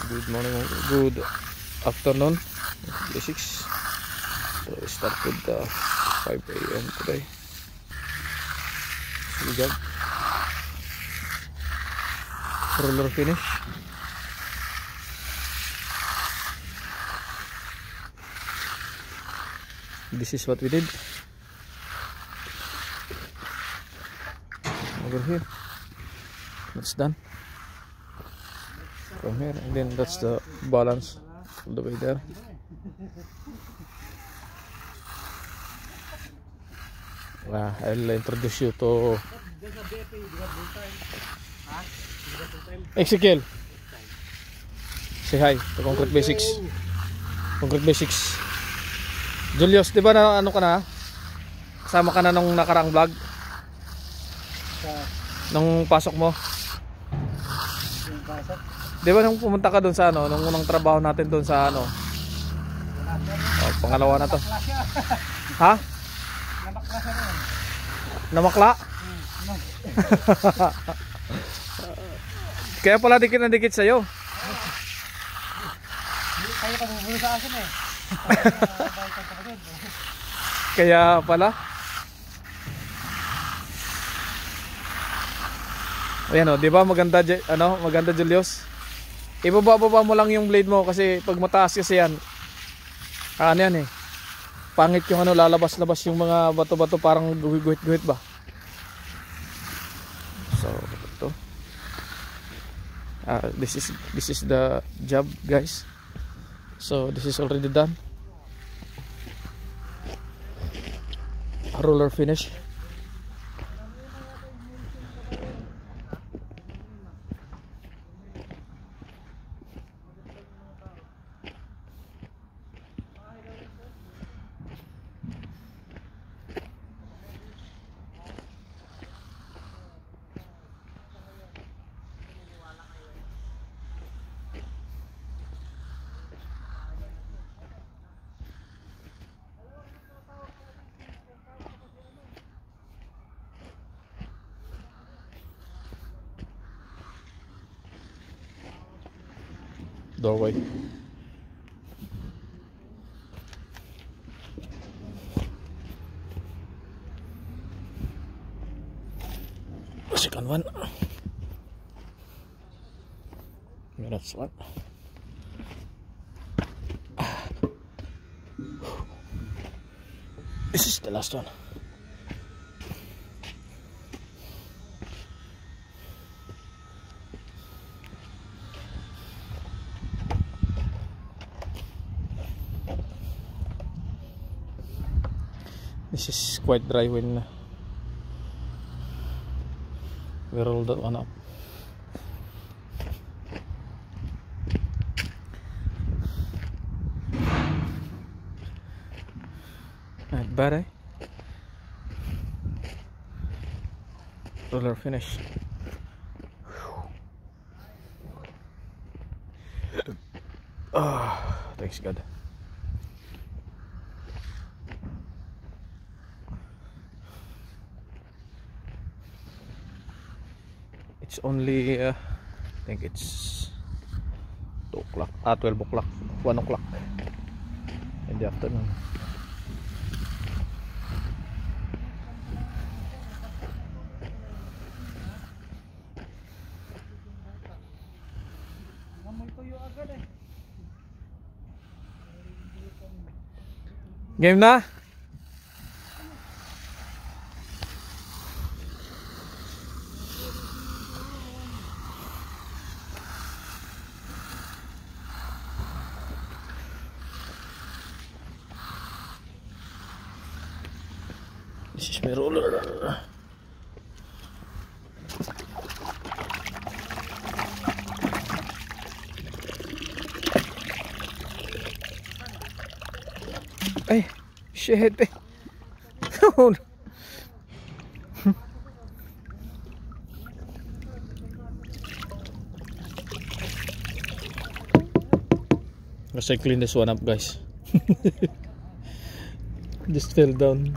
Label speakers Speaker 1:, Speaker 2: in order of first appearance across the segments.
Speaker 1: Good morning, good afternoon. Basics. So we start with 5 a.m. today. Good job. Roller finish. This is what we did. Over here. That's done. From here, and then that's the balance all the way there. I'll introduce you to Ezekiel. Say hi to Concrete Basics. Concrete Basics. Julius, di ba na ano ka na? Kasama ka na nung nakaraang vlog? Nung pasok mo? Di ba nung pumunta ka doon sa ano, nung unang trabaho natin doon sa ano? Oh, pangalawa na to. Ha? Namakla? Kaya pala dikit na dikit sa'yo.
Speaker 2: Kaya ka bubuli sa akin eh.
Speaker 1: Kaya pala. Ayan o, di ba maganda, ano, maganda Julius? Ibaba-baba mo lang yung blade mo kasi pag mataas kasi yan, ano yan eh, pangit yung ano, lalabas-labas yung mga bato-bato, parang guhit-guhit ba. So ito, this is the job, guys. So this is already done. Roller finish. Doorway. Second one. That's one. This is the last one. This is quite dry when we roll that one up. Not bad, eh? Roller finish. Thanks God. It's only I think it's 2 o'clock, 12 o'clock, 1 o'clock in the afternoon. Game na? This is my roller. Ay, shit. Oh. Let's clean this one up, guys. Just fell down.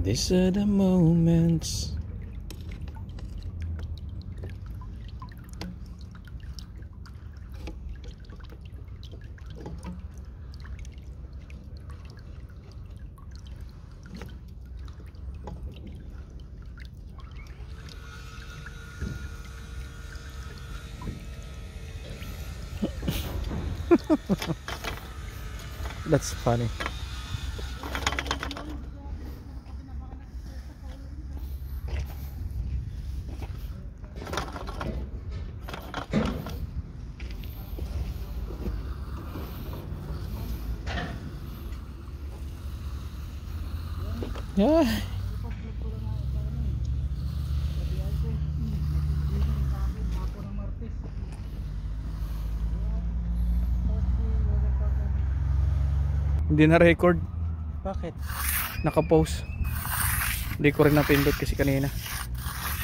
Speaker 1: These are the moments. That's funny. Yeah. Hindi na record.
Speaker 2: Bakit?
Speaker 1: Naka-pause. Hindi ko rin napindot kasi kanina.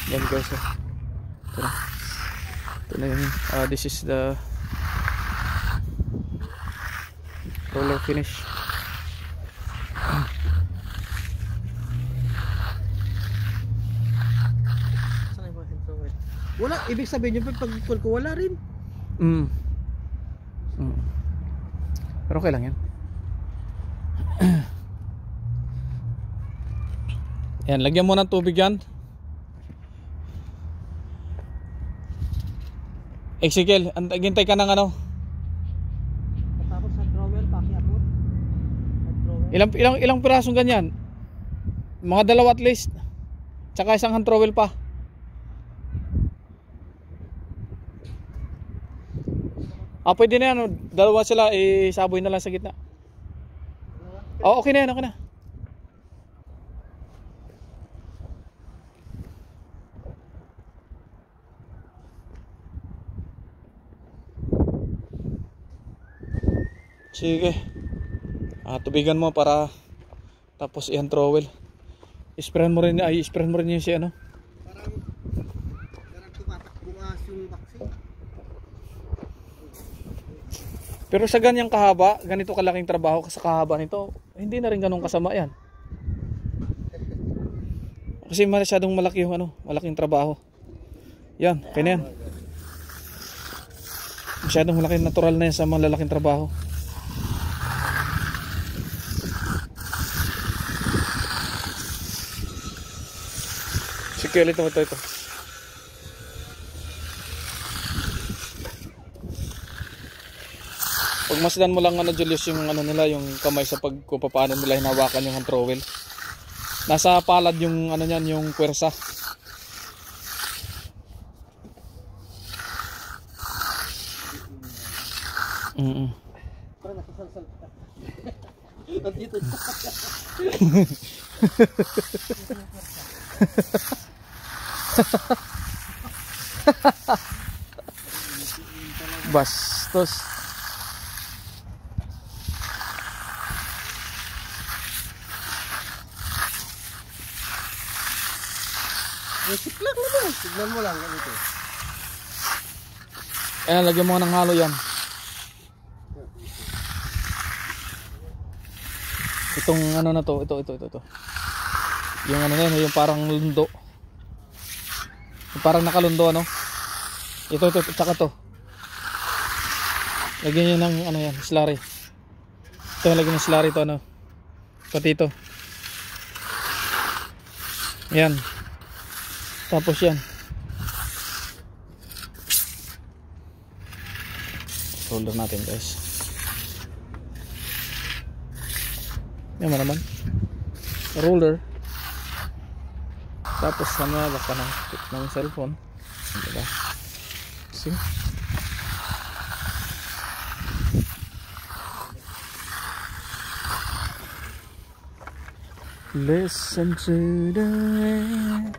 Speaker 1: Yan guys. Ito na. Ito na yung this is the roller finish.
Speaker 2: Wala, ibig sabihin yung pag-pull ko wala rin.
Speaker 1: Pero okay lang yan. Yan, lagyan mo ng tubig yan. Ezekiel, hintay ka ng ano.
Speaker 2: Tapos sa trowel, pakiat mo.
Speaker 1: Ilang pirasong ganyan? Mga dalawa at least. Tsaka isang hand trowel pa. Pwede na yan. Dalawa sila, isaboy na lang sa gitna. Okay na yan, okay na. Sige. Tubigan mo para tapos i-hand trowel. Isprayan mo rin yung si ano.
Speaker 2: Parang tumatakbo nga yung vaccine.
Speaker 1: Pero sa ganyang kahaba, ganito kalaking trabaho sa kahaba nito, hindi na rin ganun kasama yan. Kasi masyadong malaki yung ano, malaking trabaho. Yan, kaya na yan. Masyadong malaki, natural na yan sa mga lalaking trabaho. Sige, ulit mo ito. Pagmasdan mo lang ano Julius yung ano nila, yung kamay sa kung paano nila hinawakan yung hand trowel. Nasa palad yung ano niyan, yung puwersa.
Speaker 2: Parang nakasalsal ka. Nandito.
Speaker 1: Bastos.
Speaker 2: Siklak mo lang. Tignan mo lang ganito.
Speaker 1: Ayan, lagyan mo ng halo yan. Itong ano na to, ito. Yung ano na yun, yung parang lundo. Yung parang nakalundo ano. Ito, tsaka to. Lagyan nyo ng ano yan, slurry. Ito, lagyan ng slurry to ano. Pati ito. Yan. Tapos yan. Roller natin guys. Yan mo naman. Roller. Tapos ano, baka ng cellphone. Diba? See? Listen to the rain.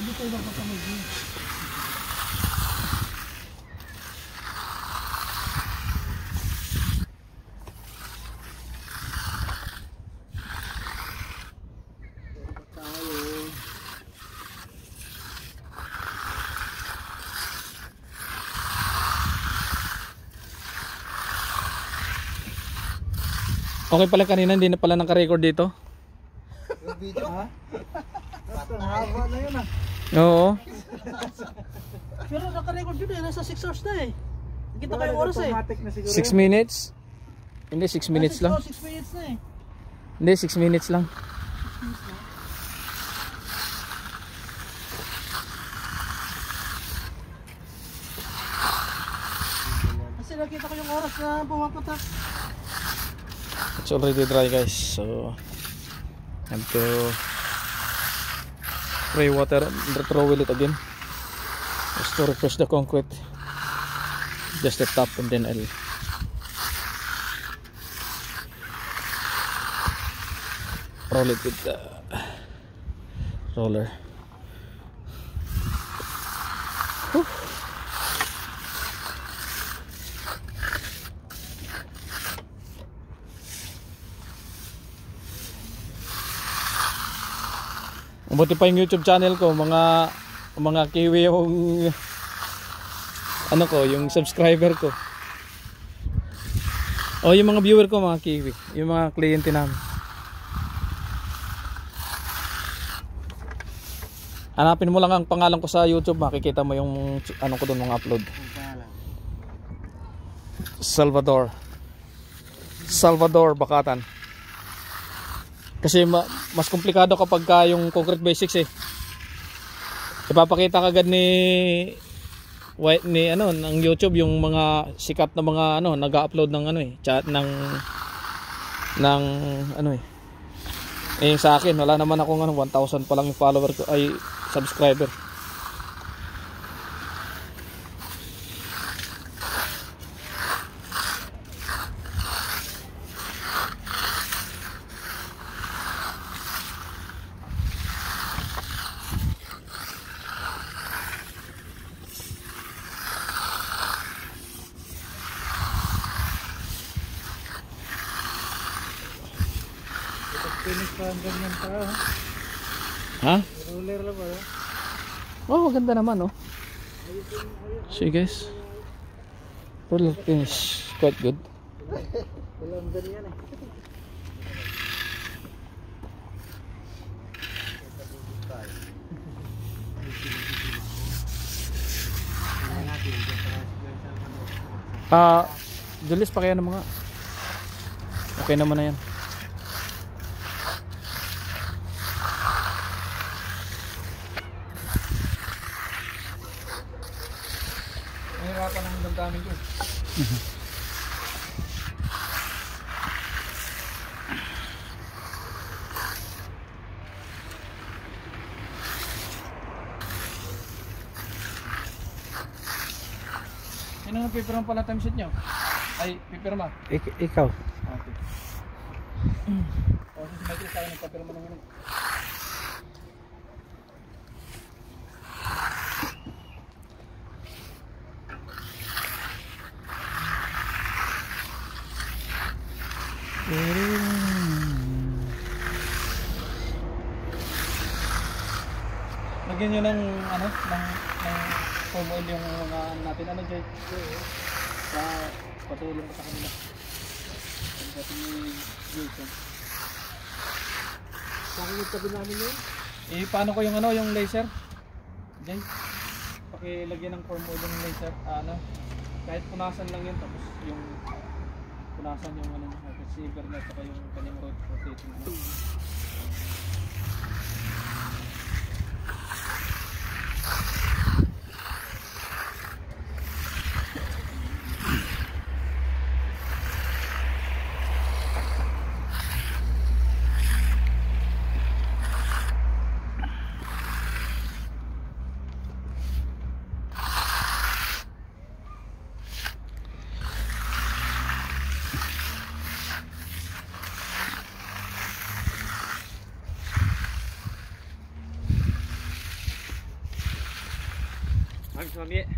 Speaker 2: Hindi tayo magpapamigil.
Speaker 1: Okay pala kanina, hindi na pala naka-record dito.
Speaker 2: Yung video ha? Ang haba na yun ah.
Speaker 1: Oo.
Speaker 2: Pero naka-record yun eh, nasa 6 hours na eh. Kita kayo oras eh.
Speaker 1: 6 minutes? Hindi, 6 minutes lang.
Speaker 2: 6 minutes na eh.
Speaker 1: Hindi, 6 minutes lang.
Speaker 2: Kasi nakita ko yung oras na pumapatak.
Speaker 1: It's already dry guys, so have to spray water and throw it again just to refresh the concrete, just the top, and then I'll roll it with the roller. Whew. Mabuti pa yung YouTube channel ko, mga kiwi yung ano ko, yung subscriber ko. O yung mga viewer ko, mga kiwi, yung mga kliyente namin. Hanapin mo lang ang pangalan ko sa YouTube, makikita mo yung ano ko doon, mga upload. Salvador Bakatan. Kasi mas komplikado kapag yung concrete basics eh. Ipapakita kagad ni ng YouTube yung mga sikat na mga nag-upload ng chat ng sa akin wala naman akong 1,000 pa lang yung follower ko ay subscriber.
Speaker 2: Finish pa ang ganyan pa ha?
Speaker 1: Ha?
Speaker 2: Roller lang ba?
Speaker 1: Oh, maganda naman oh. See guys, roller finish quite good.
Speaker 2: Walang ganyan eh.
Speaker 1: Julius pa kaya ng mga okay naman na yan. Nahirapan ang damdamin ko. Sino ang pipirma pala timesheet nyo? Ay, pipirma?
Speaker 2: Ikaw.
Speaker 1: Okay. O, si Michael sa akin nagpapirma ng ganun. Lagyan nyo ng foam oil yung mga natin Jay? Sa patulong ko sa kanila. Pagdating ni Jason.
Speaker 2: Pakingit sabi namin yun?
Speaker 1: Paano ko yung laser? Jay? Pakilagyan ng foam oil yung laser. Kahit punasan lang yun, tapos yung punasan yung receiver na saka yung kanyang rotating
Speaker 3: Thanks on it.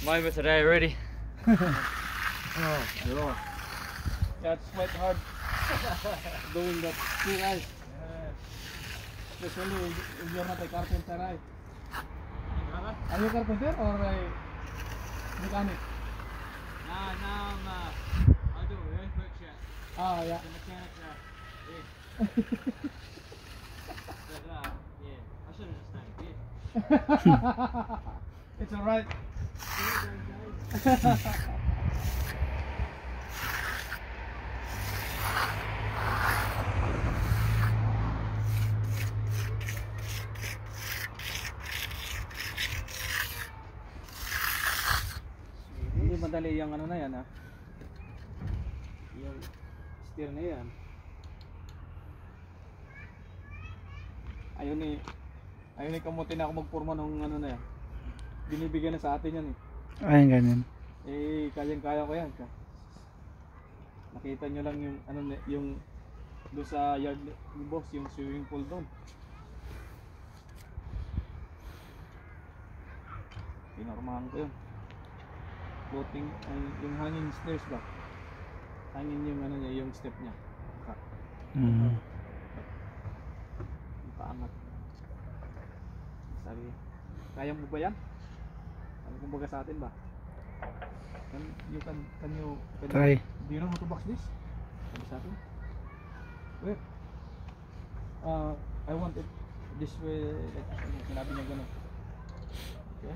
Speaker 3: Moment today already.
Speaker 2: Oh, yun.
Speaker 1: That's quite hard doing that. See guys, especially if you're not a carpenter, right? Are you a carpenter or a mechanic?
Speaker 3: No, I do earthwork shit.
Speaker 1: Ah, yeah.
Speaker 3: The mechanic now. Yeah. I should have just done it. Yeah.
Speaker 1: It's alright. Hindi madali yung ano na yan ha. Yung steer na yan. Ayun ni kamuti na ako magporma ng ano na yan. Binibigyan na sa atin yan eh.
Speaker 2: Ayun, ganyan.
Speaker 1: Eh, kayang-kaya ko yan. Nakita nyo lang yung ano yung doon sa yard ni boss, yung swimming pool doon. Pinormahan ko yun. Floating, yung hanging stairs ba? Hangin yung ano niya, yung step niya. Yung paangat. Sabi, kaya mo ba yan? Sabi kumbaga sa atin ba? Can you
Speaker 2: Try.
Speaker 1: do you know how to box this? Sabi sa atin. Wait. I want it this way. Like, sinabi niya gano'n. Okay,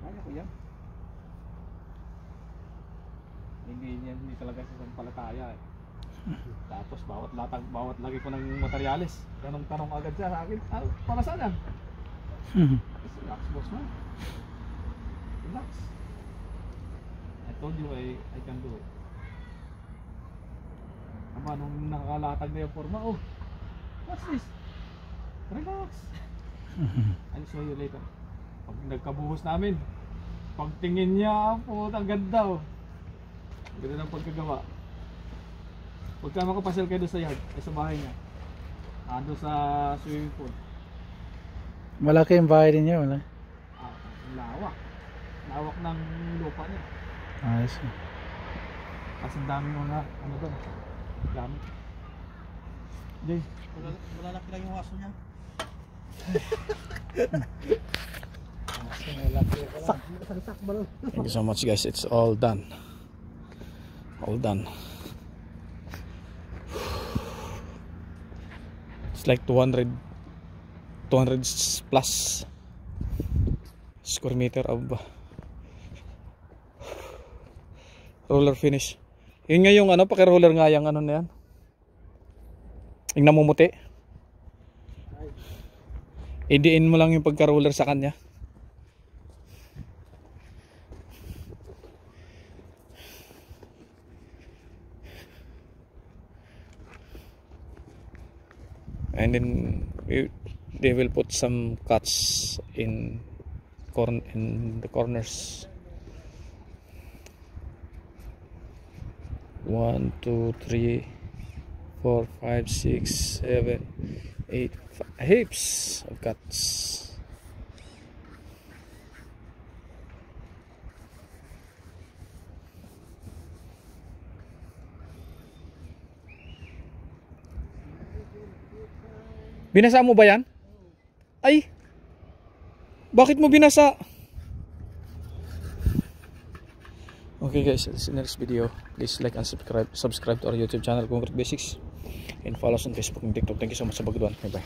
Speaker 1: kaya ko yan. Hindi talaga sa sampalataya eh. Tapos bawat lagi ko ng materyales. Tanong agad siya sa akin. Para saan yan? Relax boss man. Relax. I told you I can do it. Ama nung nakalatag na yung forma, oh, what's this? Relax. I'll show you later. Pag nagkabuhos namin, pagtingin niya, putang ganda oh. Ganda ng pagkagawa. Pagka makapasyal kayo doon sa yard, sa bahay niya, doon sa swimming pool.
Speaker 2: Malaki yung bahay din niya, wala?
Speaker 1: Lawak. Lawak ng lupa niya.
Speaker 2: Ayos.
Speaker 1: Kasi dami mga ano doon. Gamit. Jay,
Speaker 2: Malalaki lang yung waso niya.
Speaker 1: thank you so much guys. It's all done. All done. It's like 200 plus square meter of roller finish. Yun nga yung ano, paki-roller nga yung ano na yan. Yung namumuti. Idiin mo lang yung pagka-roller sa kanya. And then they will put some cuts in the corners. 1, 2, 3, 4, 5, 6, 7, 8 heaps of cuts. Binasa mo ba yan? Ay! Bakit mo binasa? Okay guys, that's the next video. Please like and subscribe to our YouTube channel, Concrete Basics, and follow us on Facebook and TikTok. Thank you so much sa pagduan. Bye bye.